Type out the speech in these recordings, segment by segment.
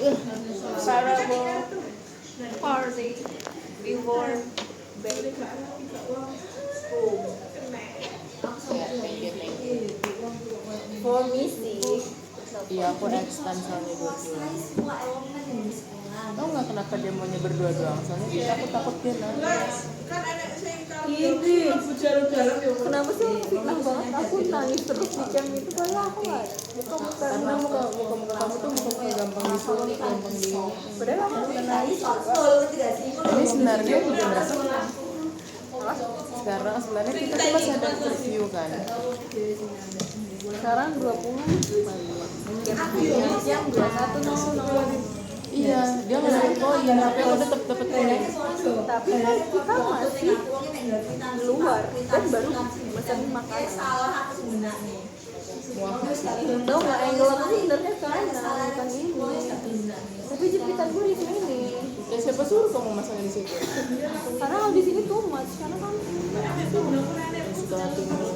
Parable party before bed. Ya, thank you. For me sih. Iya, aku extend soalnya 2 bulan. Tau nggak kenapa dia maunya berdua doang? Soalnya aku takut dia nangis. Ini kenapa sih fitnah banget aku nangis terus di camp itu padahal aku nggak Karena muka kamu tuh muka gampang disulit, gampang di. padahal aku udah nangis Ini sebenarnya juga merasa sekarang sebenarnya kita tuh masih ada interview kan. sekarang 20 jam 21.00. Iya, dia nggak dapat poin, tapi aku tetap dapat poin. Tapi kan kita masih di luar dan baru pesan makanan. Tahu nggak angle aku sih sebenarnya sana bukan ini. Tapi jepitan gue di sini. Ya siapa suruh kamu masang di situ? Karena kalau di sini too much karena kan Setelah tinggal.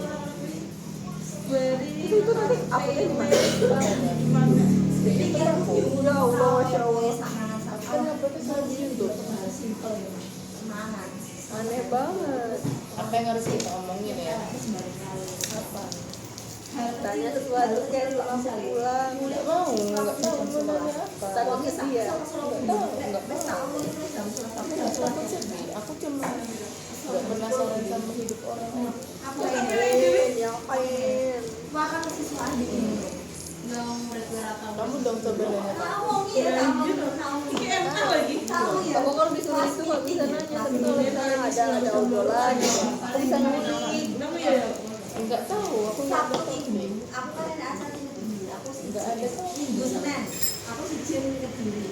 itu nanti uploadnya gimana? Ya Allah, masya Allah. Kan uploadnya selalu YouTube. Aneh banget. Apa yang harus kita omongin ya? Apa? Tanya sesuatu kayak langsung pulang. Nggak mau, nggak tahu sebenarnya apa. Takut sedih ya. Nggak tahu. Aku nggak takut sedih. Aku cuma nggak penasaran sama hidup orang. Ngapain? Kamu dong coba nanya Aku kalau disuruh itu nggak bisa nanya, tapi kalau misalnya ada obrolan, aku bisa nanya. Nggak tahu, aku nggak tahu deh. Nggak ada tahu.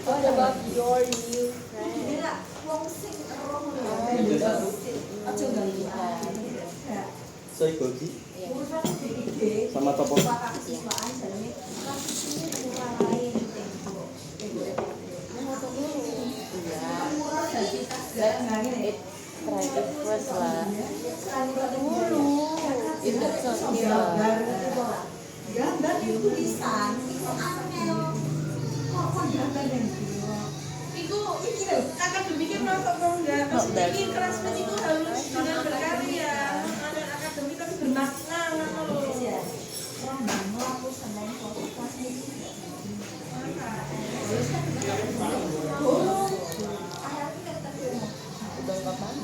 What about your new friend? Soikogi sama topo. Try it first lah. Itu gambar itu tulisan itu akademiknya masuk dong ya ini kelasmen itu harus dengan berkarya dan akademik tapi bermakna udah kapan?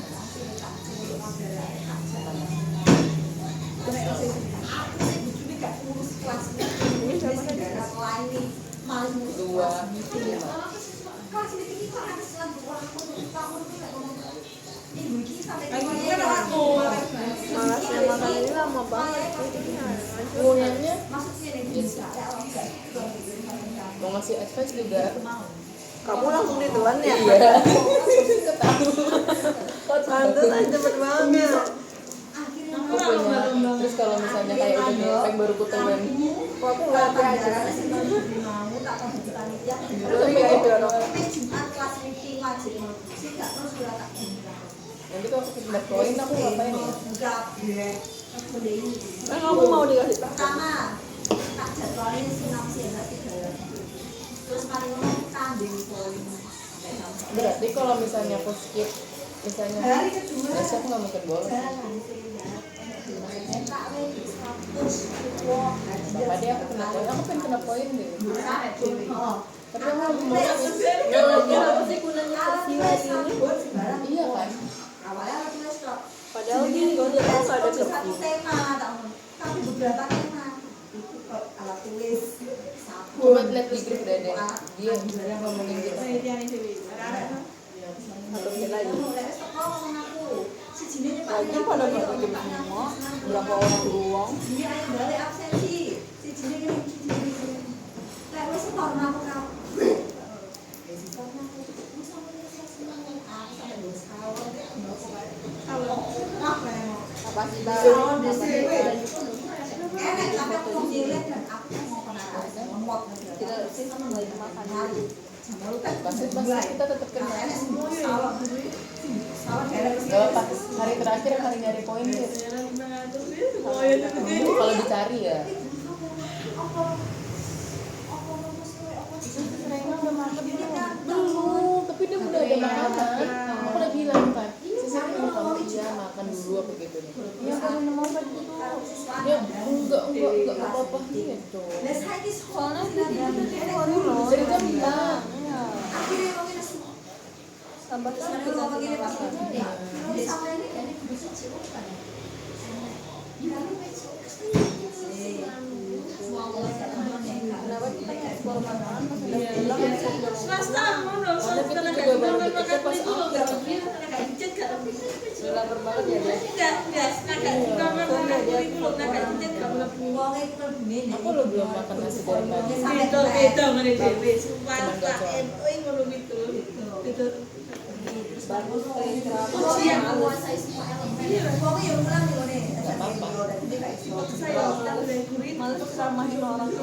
Dua. Malasnya makan ini lama banget. Kuliahnya mau ngasih advice juga. Kamu langsung ditelan ya? Iya. Pantes aja cepet banget. Aku punya. Terus kalau misalnya kayak udah nyepeng baru kutelan. Kok aku nggak aja. Terus kayak gitu dong. Nanti kalau aku pindah poin aku ngapain ya? Kan kamu mau dikasih tahu. Berarti kalau misalnya aku skip, misalnya besok aku nggak mungkin bolos. Bapak dia aku kena poin, aku pengen kena poin deh. Tapi aku lagi mau skip. Kenapa sih gunanya sila ini? Iya kan? Padahal gini kalau dia tahu nggak ada satu tema tapi beberapa tema itu alat tulis Coba lihat di grup deh dia ngomongin gitu. Atau lagi. Lagi pada nggak bikin semua. Berapa orang doang? dia yang balik absensi si jine gini lek wis corona aku Apa sih enak tapi aku mau dilihat dan aku mau kena lemot kita sih sama lagi makan. Pasti kita tetap kena. salah Gak apa, hari terakhir hari nyari poin sih. Kalau dicari ya. apa makan belum, tapi dia udah ada makanan. Aku udah bilang kan, Sisi mau kamu iya makan dulu apa gitu nih. Iya kalau mau makan dulu. Ya enggak apa-apa gitu. Soalnya dia loh. Dari jam 4. Tambah satu nanti makan. Kenapa kita ekspor makanan pas udah pulang ekspor Swasta ngono, swasta kita nggak juga baru makan deket pas itu aku. nggak biar nggak ijek nggak lapar banget ya dia. nggak nggak makan itu loh nggak ijek nggak Aku lo belum makan nasi goreng pagi. beda mana dewe swasta ngono gitu itu Bagus kayak kenapa? Gak apa-apa. Males samain orang tuh.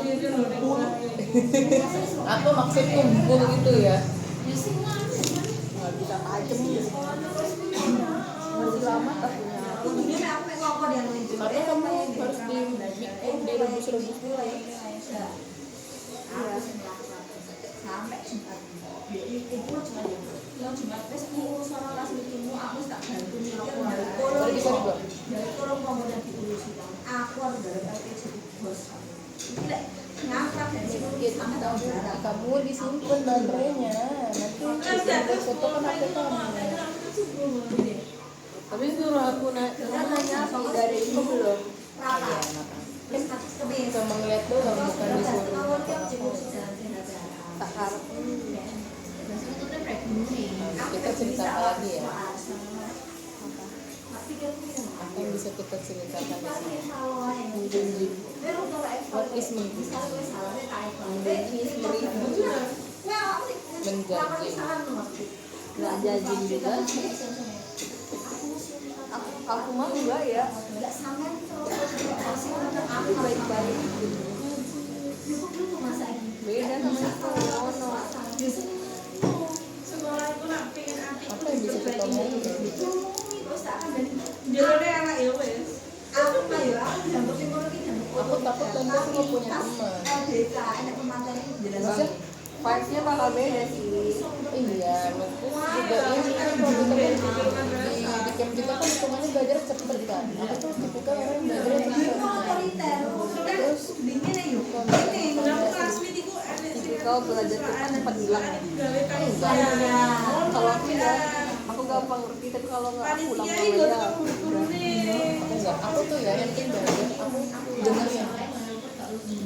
Aku maksud kumpul gitu ya. Nggak bisa tajem. Masih lama tahunya. Karena kamu harus dibikin direbus-rebus dulu. Balik bisa juga. Kamu disimpan baterainya. Nanti foto kan HP kamu. Tapi suruh aku nanya apa dari itu belum? Cuma ngeliat doang bukan disuruh. Tak harap. Kita cerita lagi ya. Apa yang bisa kita ceritakan di sini? Menjanji. What is menjanji? Menjanji. Nggak jajin juga. Aku mah enggak ya. Aku baik-baik. Beda sama itu. Apa yang bisa kita omongin? jalurnya anak ya wes Aku takut nanti aku nggak punya teman. Maksudnya, Vibes-nya bakal beda sih. iya, menurutku juga ini kan kalau kita kan di camp kita kan hitungannya belajar cepet kan. Aku tuh tipikal orang yang belajar cepet. Terus Tipikal belajar cepat cepat hilang. enggak Kalau aku ya, aku gampang ngerti. Tapi kalau nggak aku ulang ya. Enggak, aku tuh ya yang penting belajar, aku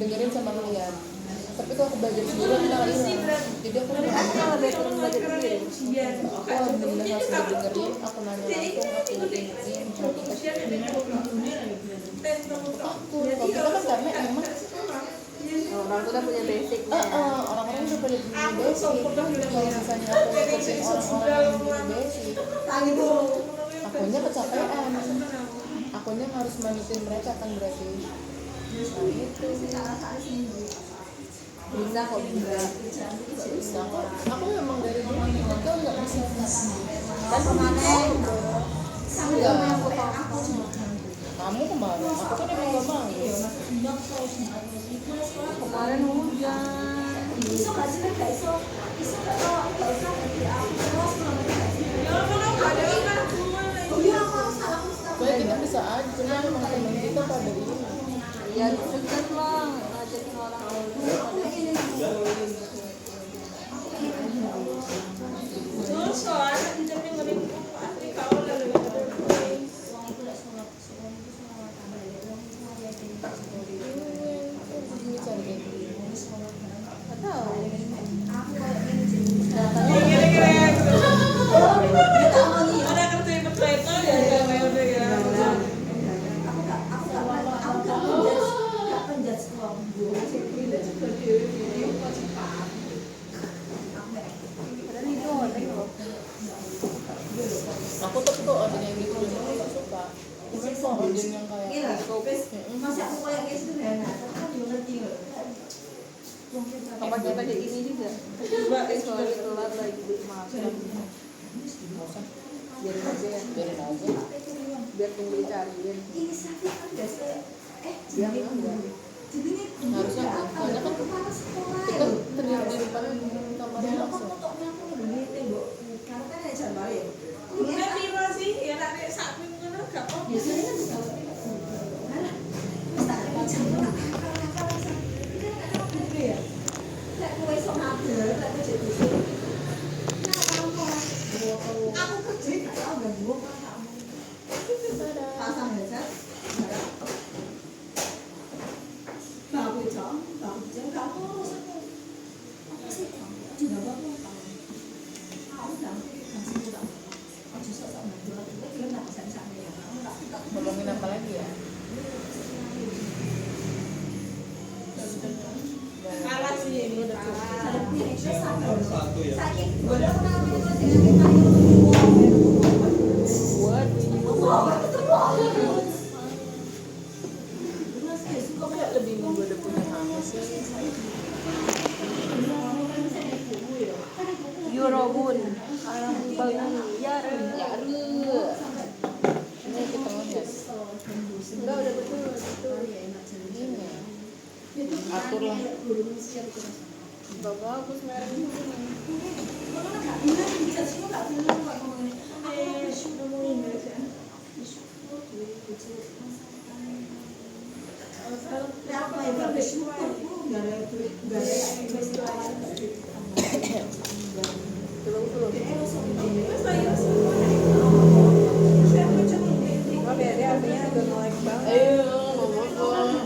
dengerin sama kalian. Tapi kalau aku belajar sendiri aku malah hilang. Jadi aku Kalau belajar sendiri. aku benar-benar harus dengerin, aku nanya langsung, aku dengerin, aku kasih aku. Kalau kita kan karena emang Orang tuh udah punya basicnya. orang-orang udah pada punya basic. Kalau misalnya aku ngikutin orang-orang yang punya basic, akunya kecapean. Akunya harus manutin mereka kan berarti. Nah itu Bisa kok bisa. bisa kok. Aku memang dari dulu aku nggak bisa. Dan kemarin Enggak. Kamu kemarin, aku kan emang gak mau. kemarin hujan. Soalnya kita bisa aja, cuma emang temen kita pada ini. Ya deket lah ngajakin orang terus soalnya tidak dengerin kau lalu Ini cari nggak tahu. ada kerja yang berkaitan ya udah ya aku tapi kok ada yang gitu aku gak suka. Mungkin kok ada yang kayak Apa kita kayak gini juga? Soalnya telat lagi makan. nggak usah, Biarin aja ya. biarin aja. Biar tunggu dicariin. Ya enggak. Harusnya soalnya kan kita terlihat di depan kamar udah cukup. Satu ya. Buat kok kayak lebih minggu udah punya mama sih. Eurobun. Orang bayar. Yaru. Ini kita ngehes. Enggak udah betul. Ini. Aturlah. Enggak bagus merahnya.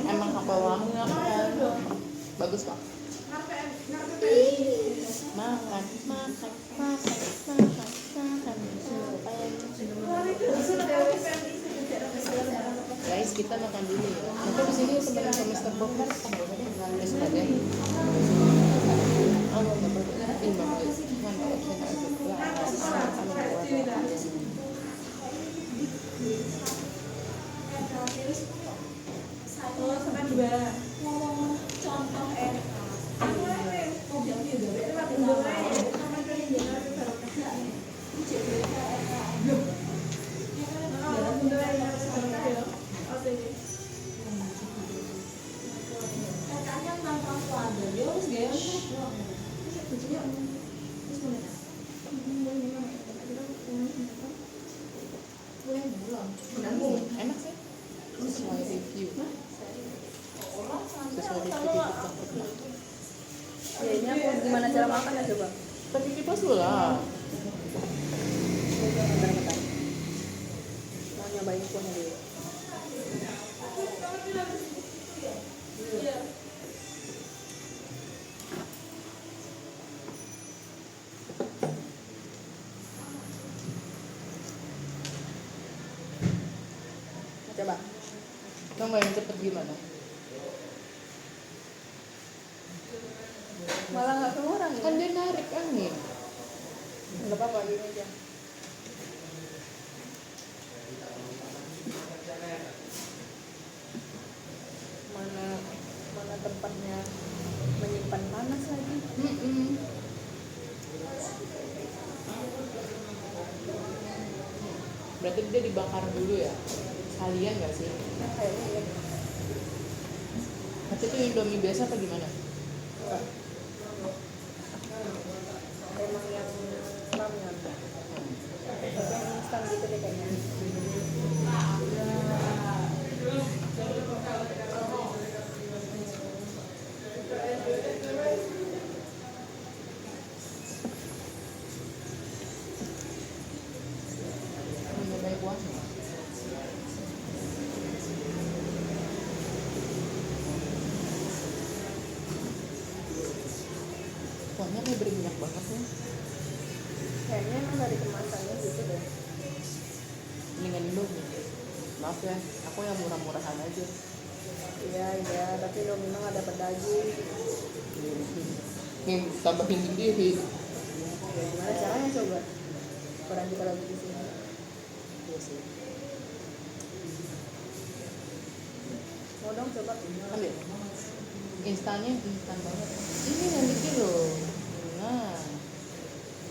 Emang apa wangi kan? Bagus pak. Makan. Guys, kita makan dulu ya. Nanti di sini temenin sama Mr. Bob kan? Guys, ada. Oh, nggak boleh. Ini mama enak sih. Sesuai review. Sesuai review di TikTok. Ya ini aku gimana cara makannya coba? Pakai kipas dulu lah. Bentar. Mau nyobain kuahnya dulu. Coba. Kamu yang cepet gimana? Malah nggak keluar Kan angin. dia narik angin. Nggak apa-apa gini aja. Mana tempatnya menyimpan panas lagi. Berarti dia dibakar dulu ya? Sekalian nggak sih? Kayaknya ya. Tapi itu Indomie biasa apa gimana? Emang yang ramyeon. Tapi yang instan gitu deh kayaknya. Banyak kuahnya. Kuahnya kayak berminyak banget nih. Kayaknya emang dari kemasannya gitu deh. Mendingan Indomie. Maaf ya, aku yang murah-murahan aja. Iya, tapi lo memang ada pedaging. Nih, tambahin sendiri. Ya, gimana caranya coba? Orang kita lagi di sini. Iya sih. Mau dong coba? Ambil. Instannya instan banget. Ini yang bikin loh. Nah,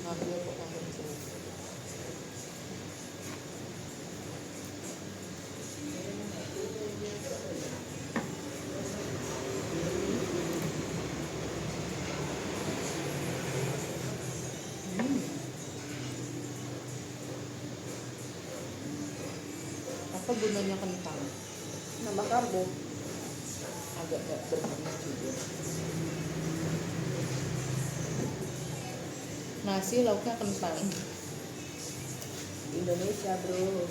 ngambil kok ngambil di sini. Apa gunanya kentang? Nambah karbo. Agak nggak berminyak juga. Nasi lauknya kentang. Indonesia bro.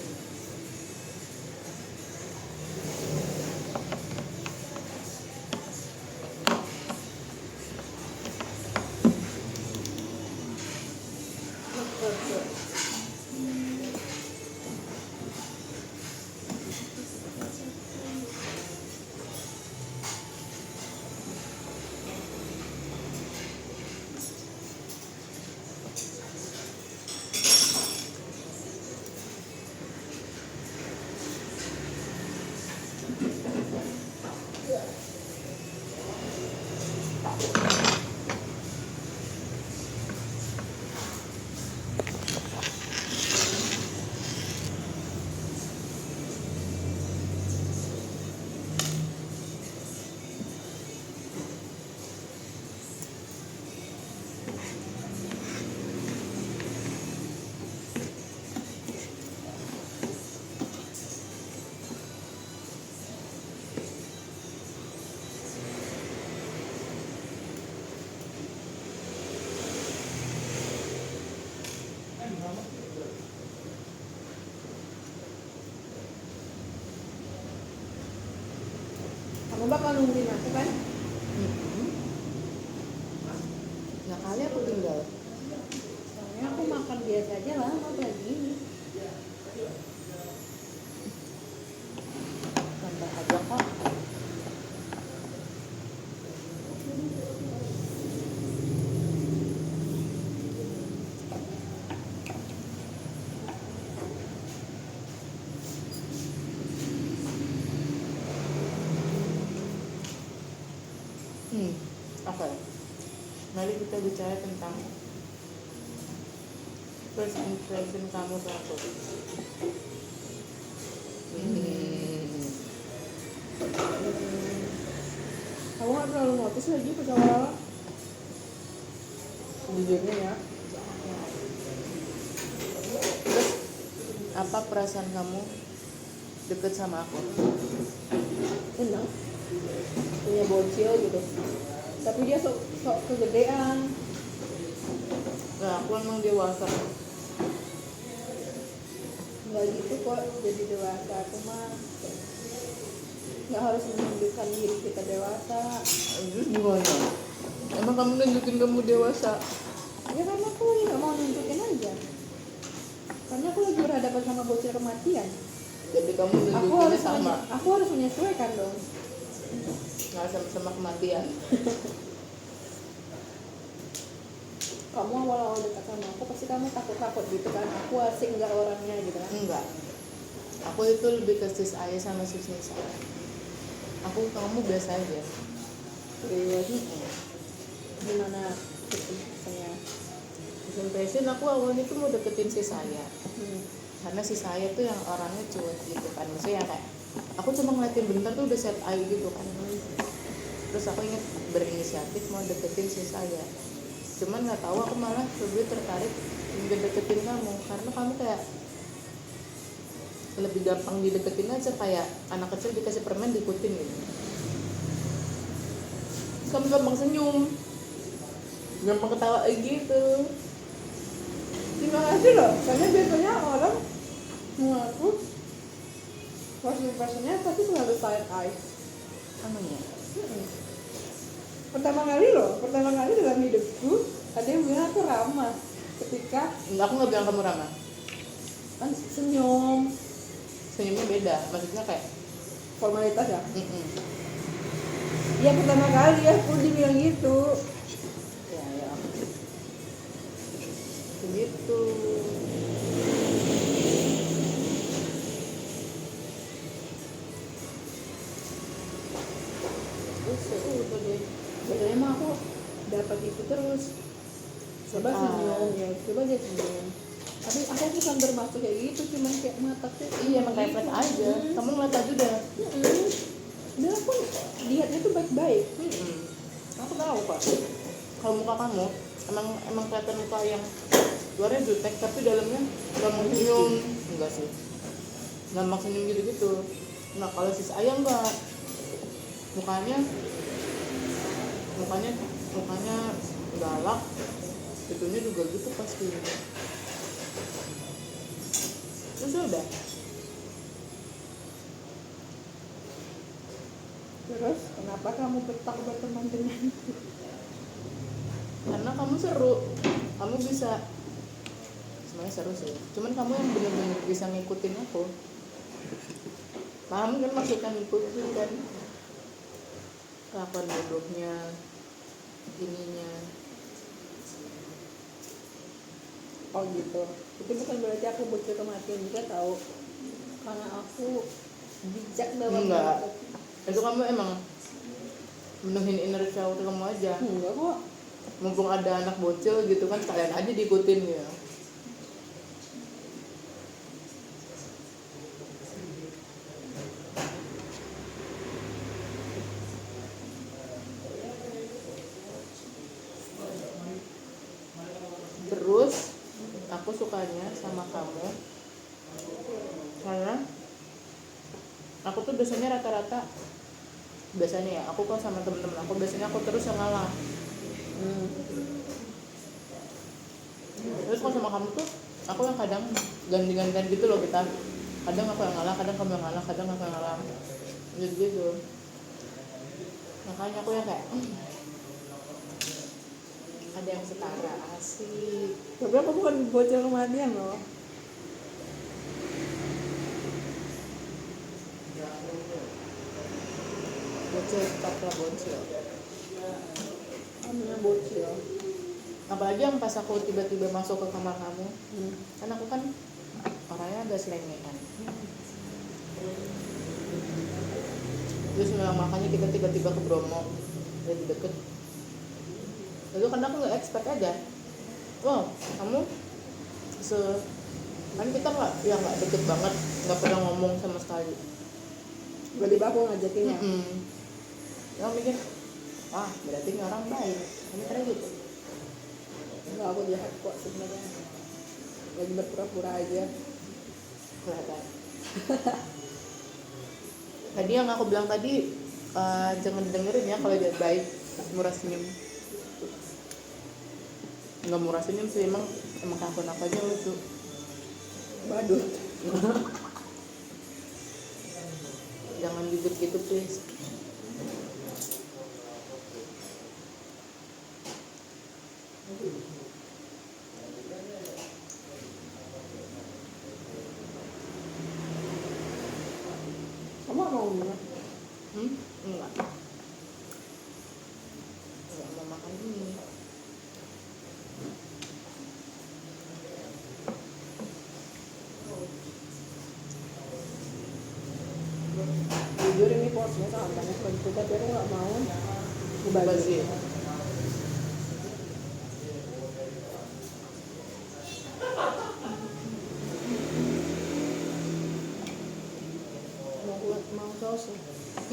bakal nungguin aku kan? Nah kali aku tinggal. Soalnya aku makan biasa aja lama lagi ini. Tambah aja kok. Oke. Mari kita bicara tentang first impression kamu ke aku. Kamu nggak terlalu notice lagi pas awal-awal? Jujurnya ya. Terus apa perasaan kamu deket sama aku? Enak. Punya bocil gitu. Tapi dia sok kegedean. Nah, aku emang dewasa. Nggak gitu kok, jadi dewasa. Aku mah nggak harus menunjukkan diri kita dewasa. Terus gimana? Emang kamu nunjukin kamu dewasa? Ya karena aku lagi nggak mau nunjukin aja. Karena aku lagi berhadapan sama bocil kematian. Jadi kamu Aku nunjukinnya harus sama. aku harus menyesuaikan dong. Nggak sama kematian. Kamu awal-awal dekat sama aku pasti kamu takut-takut gitu kan. Aku asing nggak orangnya gitu kan. Enggak. Aku itu lebih ke sis Ayah sama sis Nisa. Aku kamu biasa aja. Terus gimana keputusannya? Impression aku awalnya tuh mau deketin sis Ayah. Karena sis Ayah tuh yang orangnya cuek gitu kan. Maksudnya kayak aku cuma ngeliatin bentar tuh udah set eye gitu kan. Terus aku inget berinisiatif mau deketin sis Ayah. Cuman nggak tahu aku malah lebih tertarik ingin deketin kamu karena kamu kayak lebih gampang dideketin aja, kayak anak kecil dikasih permen diikutin gitu. Kamu gampang senyum, gampang ketawa gitu. Terima kasih loh, karena biasanya orang mengaku first impressionnya pasti selalu side eye. Namanya Pertama kali dalam hidupku ada yang bilang aku ramah ketika aku nggak bilang kamu ramah, kan senyum, senyumnya beda, maksudnya kayak formalitas ya. mm-mm. Ya pertama kali aku dibilang gitu. ya begitu. Terus udah deh. Biasanya mah aku dapat itu terus. Coba senyum ya, coba dia senyum. Tapi aku bukan bermaksud kayak gitu, cuman kayak mataku. Iya emang refleks aja, kamu ngeliat aja udah. Dan aku lihatnya tuh baik-baik. Aku tahu kok kalau muka kamu emang kelihatan muka yang luarnya jutek tapi dalamnya gampang senyum. Enggak sih, gampang senyum gitu. Nah kalau sis Ayah enggak, mukanya galak, itunya juga gitu pasti. Terus udah. Terus kenapa kamu betah berteman denganku? Karena kamu seru, kamu bisa, sebenarnya seru sih, cuman kamu yang bener-bener bisa ngikutin aku. Paham kan maksudnya ngikutin kan, kelakuan bodohnya, ininya. Oh gitu. Itu bukan berarti aku bocil kematian juga tahu. Karena aku bijak dalam Enggak. berlaku. Itu kamu emang menuhin inner child kamu aja. Enggak kok. Mumpung ada anak bocil gitu kan, kalian aja diikutin ya. Terus aku sukanya sama kamu karena aku tuh biasanya rata-rata ya aku kalau sama temen-temen aku biasanya aku terus yang ngalah. Terus kalau sama kamu tuh aku yang kadang ganti-gantian gitu loh, kita kadang aku yang ngalah, kadang kamu yang ngalah, kadang aku yang ngalah gitu. Makanya aku yang kayak ada yang setara asik. Tapi aku bukan bocil kematian loh. Bocil tetap lah bocil. Namanya bocil. Apalagi yang pas aku tiba-tiba masuk ke kamar kamu, kan aku kan orangnya agak selengean. Terus makanya kita tiba-tiba ke Bromo, lebih deket. Lalu karena aku nggak expect aja, oh kamu kan kita nggak deket banget, nggak pernah ngomong sama sekali. Tiba-tiba aku ngajakinnya. Yang mikir, wah berarti ini orang baik, ini karena gitu. Enggak, aku jahat kok sebenarnya. Lagi berpura-pura aja. Kelihatan. Tadi yang aku bilang tadi, jangan dengerin ya kalau dia baik, murah senyum. Nggak murah senyum sih, emang kenapa-napanya lucu. Badut. Jangan jujur gitu please. Kamu mau minum? Enggak mau makan ini. Jujur ini porsinya sangat banyak banget, tapi aku nggak mau Bazir. ngebagi. Mau saus ya?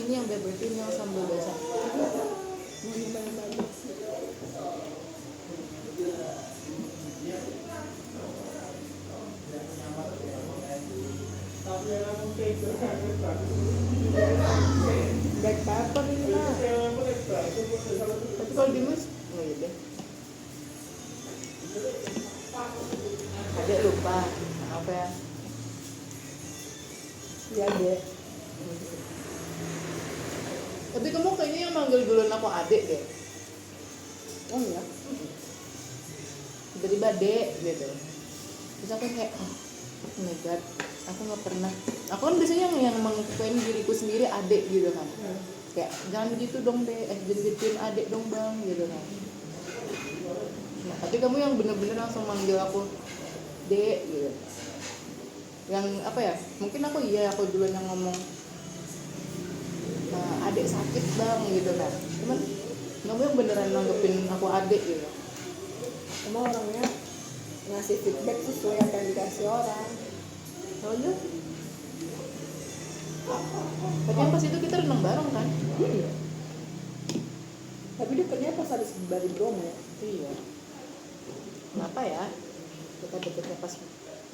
Ini yang bebek ini yang sambal biasa. Mau nyobain banyak. Black pepper ini mah. Tapi kalau dimas nggak gitu. Adek lupa apa ya? Ya deh. Tapi kamu kayaknya yang manggil duluan aku adek deh. Oh iya. Tiba-tiba dek gitu. Terus aku kayak, oh my god, aku nggak pernah. Aku kan biasanya yang mengklaim diriku sendiri adek gitu kan. Kayak jangan gitu dong deh, jangan gituin adek dong bang gitu kan. Nah, tapi kamu yang bener-bener langsung manggil aku dek gitu. Yang apa ya? Mungkin aku duluan yang ngomong. Adek sakit bang gitu kan, cuman kamu yang beneran nanggepin aku adek gitu. Emang orangnya ngasih feedback sesuai apa yang dikasih orang. Oh iya. Tapi yang pas itu kita renang bareng kan? Tapi deketnya pas ada di Bromo ya. Iya. Kenapa ya? Kita deketnya pas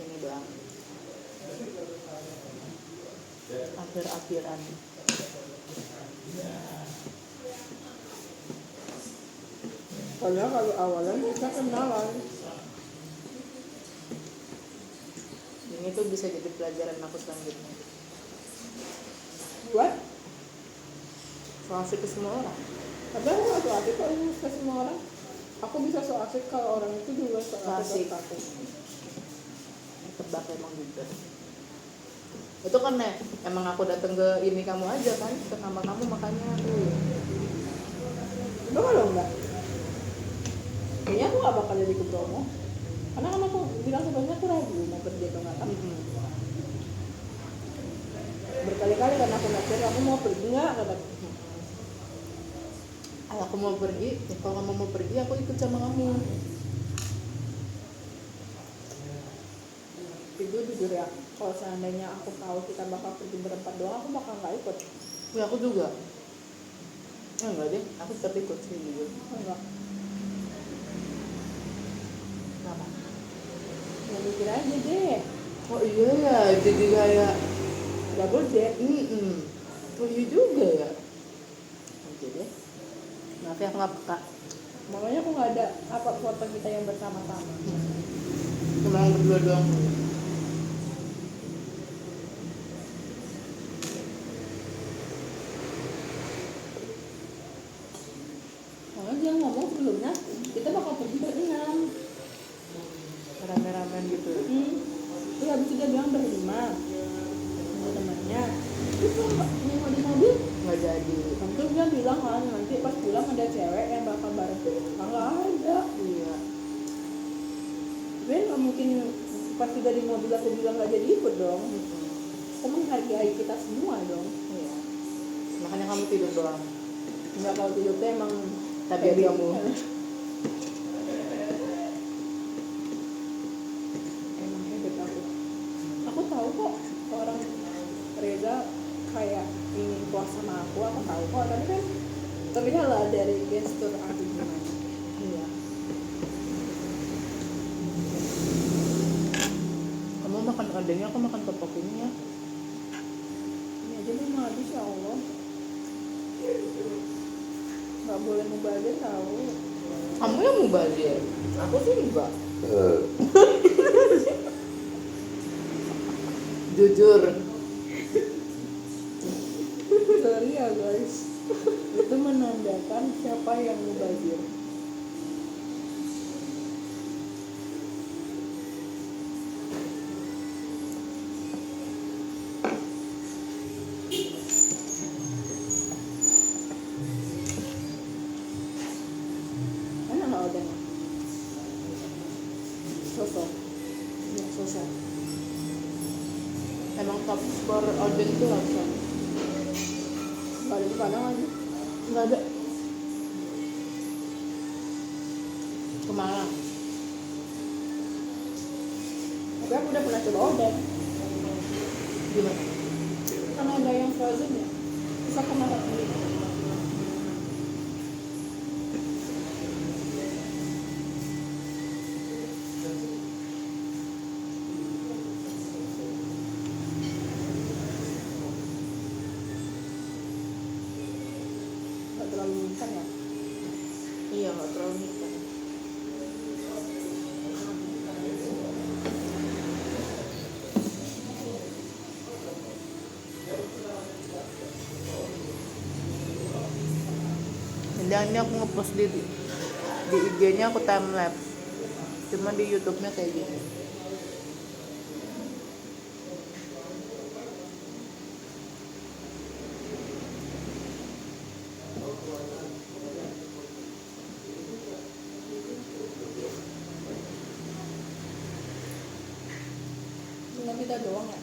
ini doang. Akhir-akhiran. Karena kalau awalnya kita kenalan. Ini tuh bisa jadi pelajaran aku selanjutnya. Buat? So asik ke semua orang. Tapi aku gak so asik kalau ke semua orang. Aku bisa so asik kalau orang itu juga so asik ke aku. Tebak emang gitu. Itu kan emang aku datang ke ini kamu aja kan, ke kamar kamu, makanya tuh. Coba kalau enggak, kayaknya aku gak bakal jadi ke Bromo. Karena kan aku bilang sebelumnya aku ragu mau kerja atau enggak kan. Berkali-kali kan aku nakir, aku mau pergi enggak kata. Aku mau pergi, ya kalau kamu mau pergi aku ikut sama kamu. Itu jujur ya, kalau seandainya aku tahu kita bakal pergi berempat doang, aku bakal nggak ikut. Ya aku juga. Enggak deh, aku tetap ikut sih jujur. Enggak. Kenapa? Ya mikir aja deh. Oh iya ya, jadi kayak Double date. Oh iya juga ya. Oke deh. Maaf ya aku nggak peka. Makanya aku nggak ada apa foto kita yang bersama-sama. Cuma yang berdua doang. rumah sama temannya. Terus kalau nyewa di mobil, nggak jadi. tentu dia bilang kan nanti pas pulang ada cewek yang bakal bareng. Nggak ada. Iya. Gue nggak mungkin pas udah di mobil aku bilang nggak jadi ikut dong. Aku menghargai kita semua dong. Iya. Makanya kamu tidur doang. Nggak, kalau tidur tuh emang Tabiat kayak kamu. Emang hebat aku. Aku tahu kok orang Reza kayak ingin puas sama aku tahu kok, tapi kan terlihat lah dari gestur aku gimana. Iya. Kamu makan adanya, aku makan topokinya. Ini aja belum habis ya Allah. Nggak boleh mubazir tahu. Kamu yang mubazir, aku sih enggak. Jujur. Sorry ya guys, itu menandakan siapa yang mubazir. Mana nggak odeng? Sosok. Ya sosok. Emang top skor odeng tuh rasa. Nggak ada di Padang aja. Nggak ada. Ke Malang. Tapi aku udah pernah coba odeng. Gimana? Kan ada yang frozen ya. Terus aku masak sendiri. Nggak terlalu instan ya. Iya, nggak terlalu nikah. Dan ini aku ngepost di IG-nya aku time lapse. Cuma di YouTube-nya kayak gini. Cuma kita doang ya.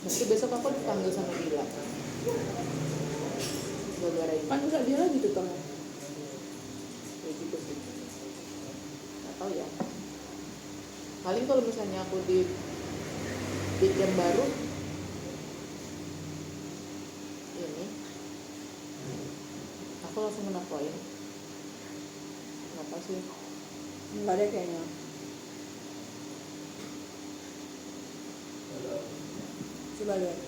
Nanti besok aku dipanggil sama Dila. Gara-gara ini. Kan nggak dia lagi tuh kamu. Kayak gitu sih. Nggak tahu ya. Paling kalau misalnya aku di yang baru ini, aku langsung kena poin. Kenapa sih? Nggak ada kayaknya. Coba lihat.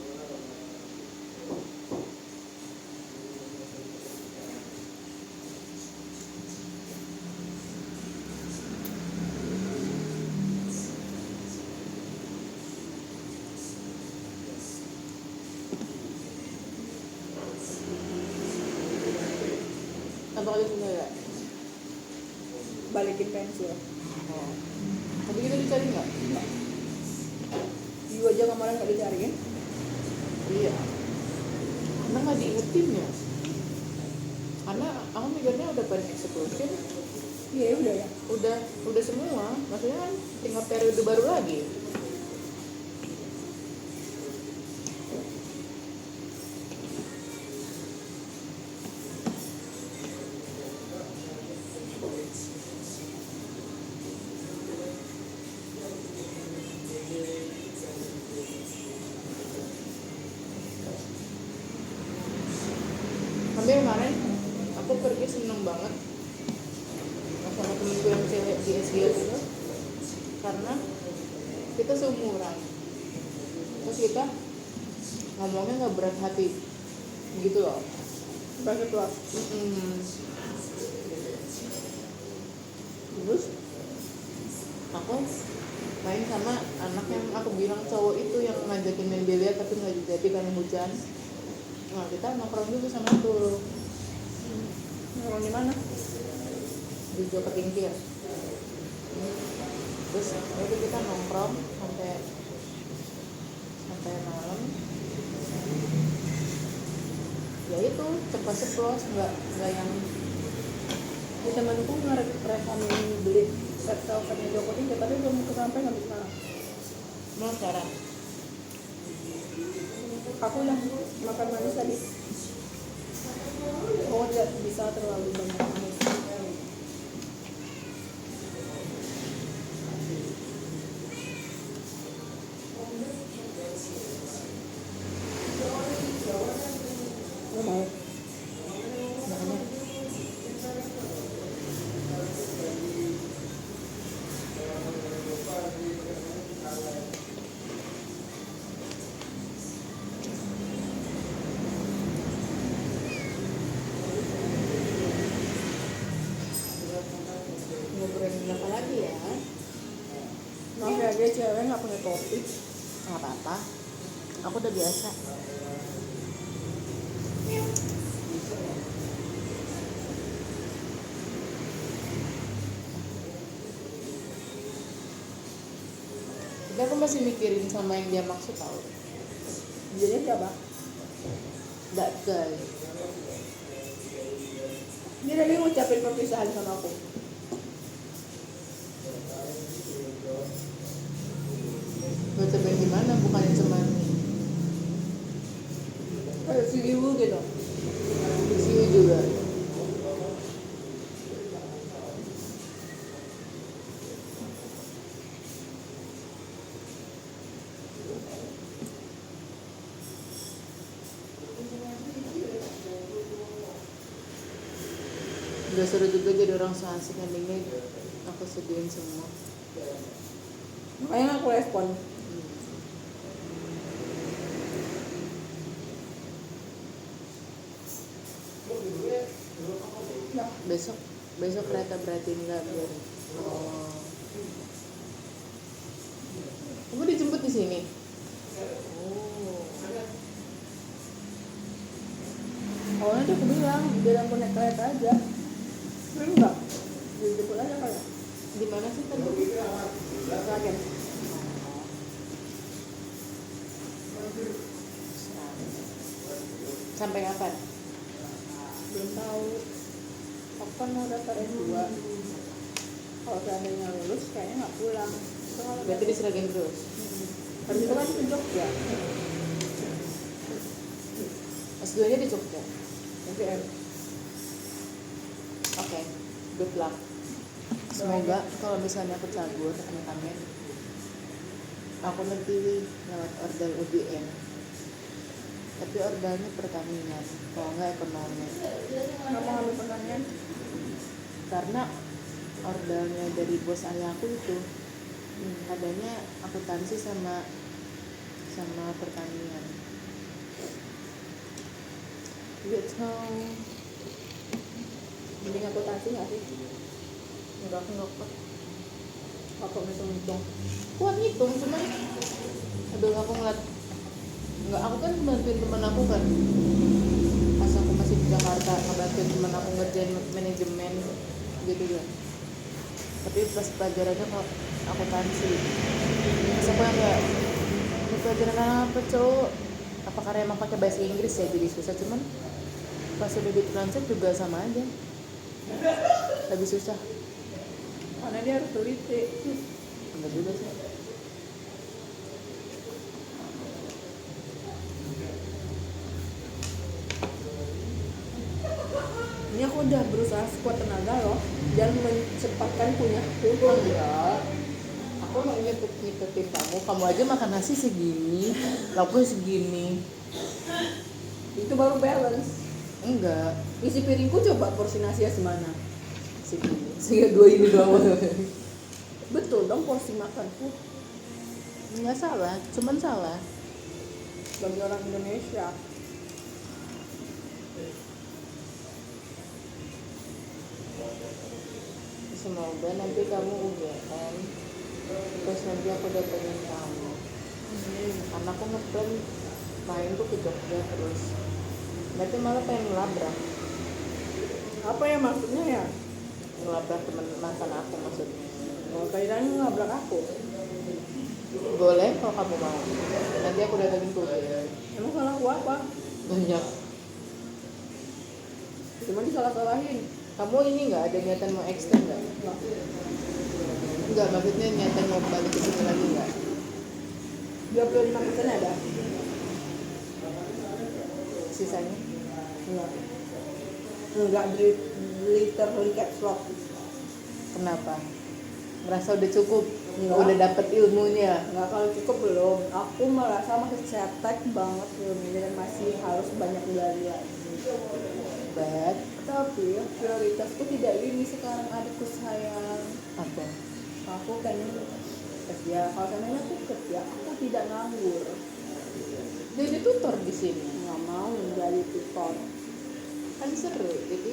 Apa kali punya ya? Balikin pensil. Oh. Tapi kita dicari nggak? You aja kemarin nggak dicariin. Iya. Karena nggak diingetin ya. Karena aku mikirnya udah pen execution, Iya udah ya. udah semua. Maksudnya kan tinggal periode baru lagi. Sampai kemarin aku pergi seneng banget sama temenku yang cewek di SGS itu, karena kita seumuran, terus kita ngomongnya nggak berat hati gitu loh. Bahasa kelas. Terus aku main sama anak yang aku bilang cowok itu yang ngajakin main biliar tapi nggak jadi karena hujan. Nah kita nongkrong juga sama tuh Nongkrong di mana? di Joko Tingkir. Terus itu kita nongkrong sampai malam. Ya itu ceplos nggak yang Di temanku ngerekomen beli red velvetnya Joko Tingkir, tapi belum kesampai nggak bisa. mau sekarang. Aku udah makan manis tadi. Oh tidak bisa terlalu banyak manis. Lo mau? Makanya ngobrolin apa lagi ya? Maaf ya guys, cewek nggak punya topik. Nggak apa-apa. Aku udah biasa. Tapi aku masih mikirin sama yang dia maksud tau. Dianya siapa? That guy. Dia tadi ngucapin perpisahan sama aku. Ngucapin gimana? Bukannya cuman Kayak si ibu gitu. siu juga. Udah seru juga jadi orang so asik, endingnya aku sediain semua. Makanya aku respon. Ya, Besok kereta berarti enggak biar. Oh. Kamu dijemput di sini? Oh. awalnya tuh aku bilang biar aku naik kereta aja. Tapi enggak. Dijemput aja kayak. Di mana sih tadi? Kaget. Sampai kapan? Belum tahu. Aku kan mau daftar S2. Kalau seandainya lulus kayaknya nggak pulang. Soalnya Berarti di Sragen terus. habis itu kan ke Jogja. S2-nya di Jogja. SBM. Oke, good luck. Semoga kalau misalnya aku cabut amit-amit, aku nanti lewat ordal UGM. Tapi ordalnya pertanian, kalau nggak ekonomi. Nggak mau ambil pertanian. Karena ordalnya dari bos ayahku itu adanya akuntansi sama pertanian. Gitu. Mending akuntansi nggak sih? Enggak kuat. Aku ngitung-ngitung. Kuat ngitung cuman aduh aku ngeliat enggak, aku kan bantuin teman aku kan pas aku masih di Jakarta, ngebantuin teman aku ngerjain manajemen gitu kan. Tapi pas pelajarannya kok akuntansi, terus aku yang kayak ini pelajaran apa cowok, apa karena emang pakai bahasa Inggris ya jadi susah, cuman pas udah di translate juga sama aja, lebih susah. Karena dia harus teliti. Enggak juga sih. Ini aku udah berusaha sekuat tenaga loh dan mencepatkan punya aku. Enggak, aku mau ngikutin kamu aja makan nasi segini, lauknya segini. Itu baru balance. Enggak, Isi piringku coba porsi nasinya semana. segini, sehingga dua ini doang. Betul dong porsi makanku Enggak salah, cuman salah. bagi orang Indonesia. Semoga nanti kamu UGM, terus nanti aku datengin kamu. Karena aku ngeplan main tuh ke Jogja terus. Berarti malah pengen ngelabrak. Apa ya maksudnya ya? Ngelabrak teman mantan aku maksudnya. Oh, kayaknya ngelabrak aku. Boleh kalau kamu mau. Nanti aku datangin ke UGM. Emang salah aku apa? Banyak. Cuma disalah-salahin. Kamu ini nggak ada niatan mau extend nggak? Enggak. Enggak, maksudnya niatan mau balik ke sini lagi nggak? 25% ada? Sisanya? Enggak. Enggak, literally caps lock. Kenapa? Ngerasa udah cukup? Enggak. Udah dapet ilmunya? Enggak, kalau cukup belum. Aku merasa masih cetek banget belum ini dan masih harus banyak gali lagi. But Tapi prioritasku tidak ini sekarang, adikku sayang. apa? Aku kayaknya kerja. Kalau seandainya aku kerja, aku tidak nganggur. Jadi tutor di sini. Nggak mau menjadi tutor. Kan seru, jadi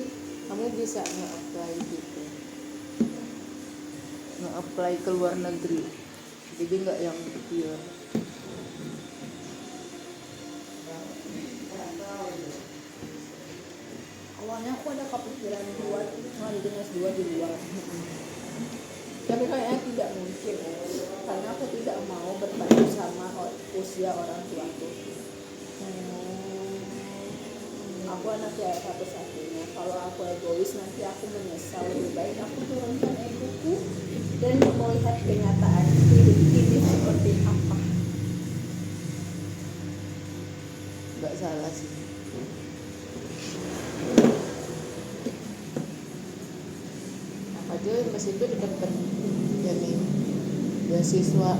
kamu bisa nge-apply gitu, nge-apply ke luar negeri, jadi nggak yang pure. Awalnya aku ada kepikiran buat ngelanjutin S2 di luar. Tapi kayaknya tidak mungkin karena aku tidak mau bertemu sama usia orang tuaku. Aku anak yayasan satu-satunya. Kalau aku egois nanti aku menyesal. Lebih baik aku turunkan egoku dan melihat kenyataan hidup ini seperti apa. Nggak salah sih. Aja ke situ deket jadi beasiswa 70%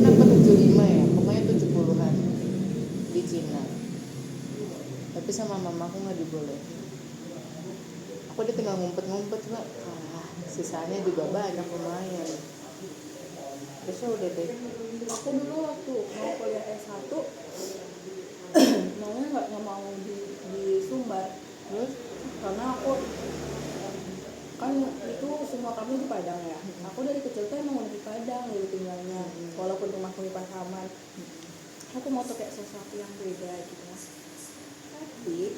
apa 75 ya, pokoknya 70-an di Cina. Tapi sama mamaku nggak dibolehin. Aku dia tinggal ngumpet-ngumpet lah. Sisanya juga banyak lumayan. Terus ya udah deh. Aku dulu waktu mau kuliah S1 maunya nggak mau di Sumbar. Terus Karena aku kan itu semua kami di Padang ya. Aku dari kecil tuh emang udah di Padang dulu tinggalnya, walaupun rumahku di Pasaman. Aku mau tuh kayak sesuatu yang beda gitu. Tapi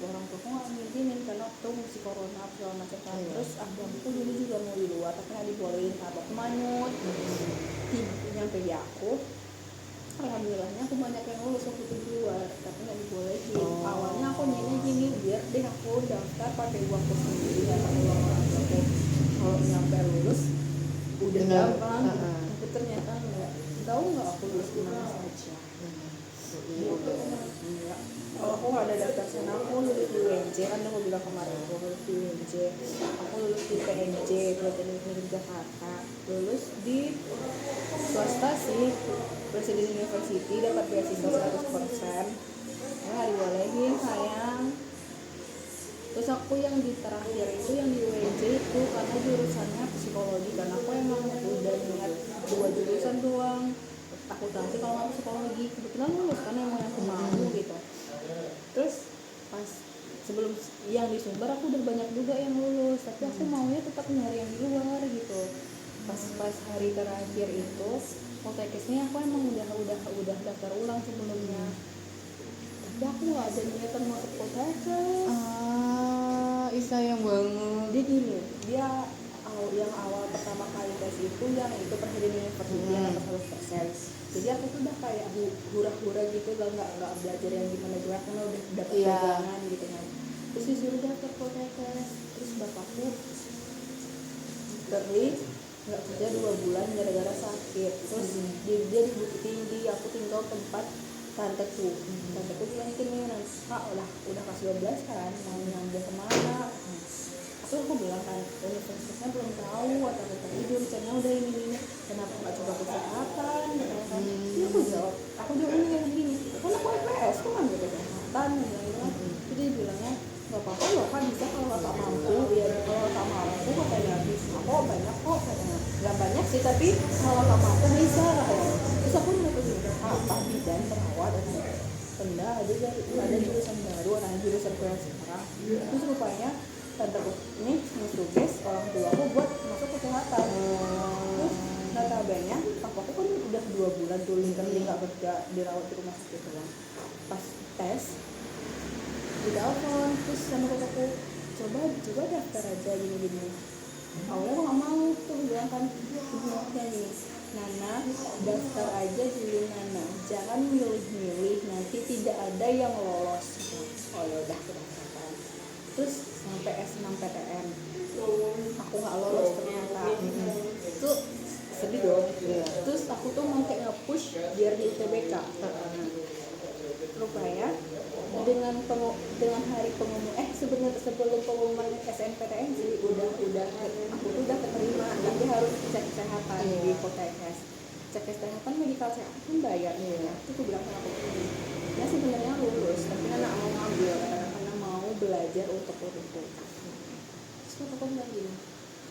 orang tuaku nggak ngizinin karena waktu musim corona segala macam kan. Terus abangku dulu juga mau di luar tapi nggak dibolehin, abang manyut. Nyampe di aku, alhamdulillahnya aku banyak yang lulus waktu itu di luar tapi nggak dibolehin. Awalnya aku niatnya gini, biar deh aku daftar pakai uangku sendiri ya, pakai uang orang tuaku. Kalau nyampe lulus udah gampang, tapi ternyata enggak. Tahu nggak aku lulus di mana saja? Enggak. Kalau aku nggak ada daftar sana, aku lulus di UNJ, kan aku bilang kemarin aku lulus di UNJ, aku lulus di PNJ, Politeknik Negeri Jakarta, lulus di swasta sih, Presiden University, dapat beasiswa 100%. Nggak dibolehin sayang. Terus aku yang di terakhir itu yang di UNJ itu karena jurusannya psikologi, dan aku emang udah niat 2 jurusan doang, akuntansi kalau nggak psikologi. Kebetulan lulus kan emang yang aku mau gitu. Terus pas sebelum yang di Sumber aku udah banyak juga yang lulus, tapi aku maunya tetap nyari yang di luar gitu. Pas hari terakhir itu Poltekesnya aku emang udah daftar ulang sebelumnya, tapi aku nggak ada niatan masuk Poltekes. Sayang banget. Dia gini, dia yang awal pertama kali tes itu yang itu Presiden University yang dapat 100%. Jadi aku tuh udah kayak hura-hura gitu, nggak belajar yang gimana karena udah dapat pegangan gitu kan. Terus disuruh daftar Poltekes, terus bapakku nggak kerja 2 bulan gara-gara sakit. Terus dia di Bukit Tinggi, aku tinggal tempat tanteku bilang gini, Kak udah kelas 12 kan, mau nyambil kemana? Aku bilang kan universitasnya belum tahu, tapi jurusannya udah ini, kenapa nggak coba kesehatan? Kan ya aku jawab ini gini, kan aku IPS kan gitu kesehatan bilang. Jadi dia bilangnya nggak apa-apa loh kan, bisa kalau nggak mampu ya, kalau nggak mampu katanya bisa kok, banyak kok katanya, nggak banyak sih tapi kalau nggak mampu bisa katanya. Terus aku nggak tahu apa bidan, perawat, ada jurusan baru, ada jurusan yang sekarang. Terus rupanya tante ini tugas orang tua aku buat masuk kesehatan. Terus notabene papaku kan udah 2 2 bulan dulu kan dia nggak dirawat di rumah sakit doang. Pas tes ditelepon terus sama kakakku, coba daftar aja gini. Awalnya aku nggak mau tuh, bilang kan ibunya nih, Nana daftar aja dulu Nana, jangan milih-milih nanti tidak ada yang lolos. Oh ya udah aku daftarkan. Terus sampai S6 PTN aku nggak lolos ternyata. Itu sedih dong. Terus aku tuh mau kayak nge-push biar di UTBK. Rupanya dengan hari pengumuman sebenarnya sebelum pengumuman SNPTN sih udah aku tuh udah keterima, tapi harus cek kesehatan di Poltekkes. Cek kesehatan medical check up kan bayar nih ya. Itu aku bilang sama aku, ya sebenarnya lulus tapi anak mau ngambil karena mau belajar untuk itu. Terus aku bilang gini,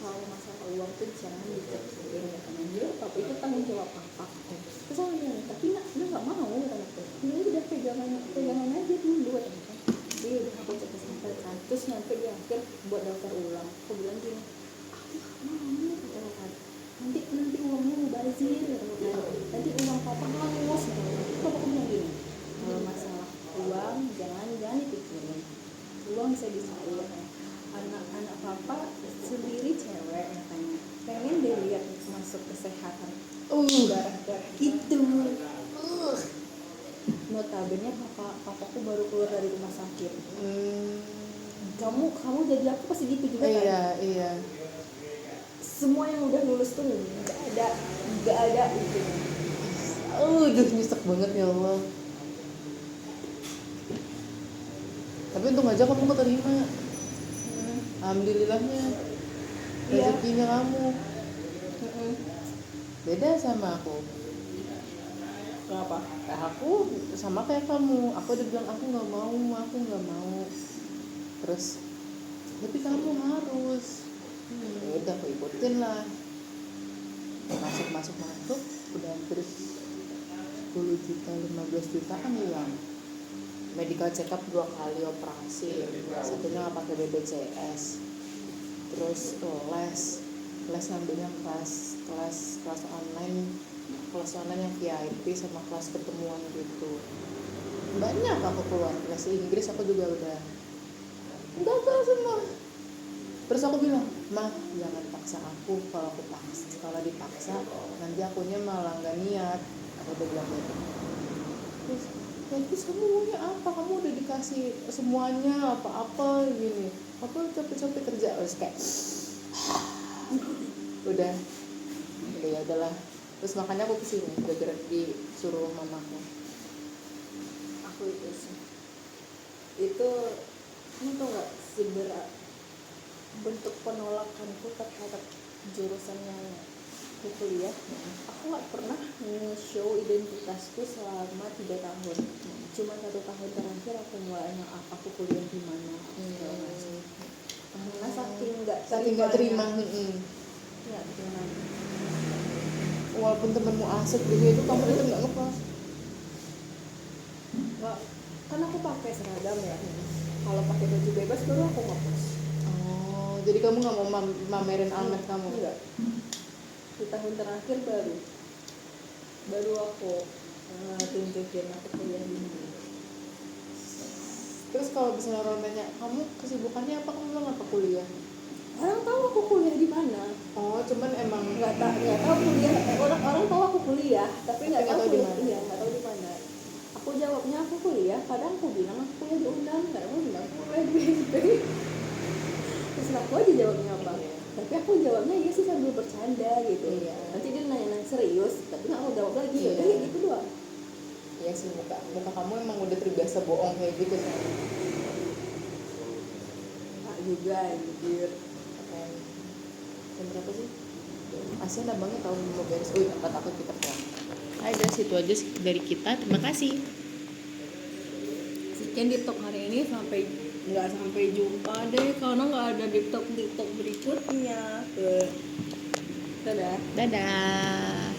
kalau masalah uang tuh jangan dipikirin ya kan dia apa itu tanggung jawab apa. Terus aku bilang, tapi nak nggak mau kan aku. Dia udah pegangan aja dulu kan. Dia udah aku cek kesehatan kan. Terus nyampe di akhir buat daftar ulang. Aku bilang gini, aku nggak mau kata kan. Nanti uangnya mubazir gitu kan. Nanti uang papa hangus gitu. Terus aku bilang gini, kalau masalah uang jangan dipikirin. Uang bisa disaur. Anak papa sendiri cewek katanya pengen deh lihat masuk kesehatan darah gitu. Notabene papaku baru keluar dari rumah sakit. Kamu jadi aku pasti gitu juga kan? Iya. Semua yang udah lulus tuh nggak ada ujungnya. Udah nyesek banget ya Allah. Tapi untung aja kamu keterima. Alhamdulillahnya rezekinya kamu. Beda sama aku. Kenapa? Aku sama kayak kamu. Aku udah bilang aku nggak mau. Terus tapi kamu harus. Udah aku ikutin lah. Masuk udah hampir 10 juta 15 juta kan hilang. Medical check up 2 kali operasi, satunya nggak pakai BPJS. Terus les ngambilnya kelas online yang VIP sama kelas ketemuan gitu. Banyak aku keluar. Kelas Inggris aku juga udah gagal semua. Terus aku bilang, "Mah, jangan paksa aku. Kalau dipaksa nanti akunya malah nggak niat." Aku udah bilang gitu. Terus kamu maunya apa? Kamu udah dikasih semuanya apa-apa gini. Apa capek-capek kerja harus kayak udah ya udahlah. Terus makanya aku kesini gara-gara disuruh mamaku. Aku itu sih. Itu kamu tau nggak seberat bentuk penolakanku terhadap jurusan yang aku kuliah. Aku nggak pernah nge-show identitasku selama 3 tahun. Cuma 1 tahun terakhir aku mulai aku kuliah di mana. Karena saking nggak terima. Ya, gimana? Walaupun temenmu asik juga itu kamu tetap nggak ngepas. Nggak, kan aku pakai seragam ya. Kalau pakai baju bebas baru aku ngapus. Oh, jadi kamu nggak mau mamerin almet kamu? Enggak. Di tahun terakhir baru aku tunjukin aku kuliah di mana. Terus kalau misalnya orang tanya, kamu kesibukannya apa? Kamu bilang apa? Kuliah? Orang tahu aku kuliah di mana. Oh, cuman emang Nggak tahu kuliah. Orang tahu aku kuliah, tapi nggak tahu di kuliah. mana. Iya, nggak tahu di mana. Aku jawabnya aku kuliah, kadang aku bilang aku kuliah di Undang, kadang aku bilang aku kuliah di BSP. Terus aku aja jawabnya apa. Tapi aku jawabnya iya sih sambil bercanda gitu. Iya. Nanti dia nanya serius, tapi nggak mau jawab lagi. Iya. Udah gitu doang. ya sih muka kamu emang udah terbiasa bohong kayak gitu kan. Nggak juga anjir. Jam berapa sih? Asian abangnya tahun mau beres. Apa takut kita pulang. Ada situ aja dari kita. Terima kasih. Sekian di talk hari ini, nggak sampai jumpa deh karena nggak ada di talk berikutnya. Dadah. Dadah.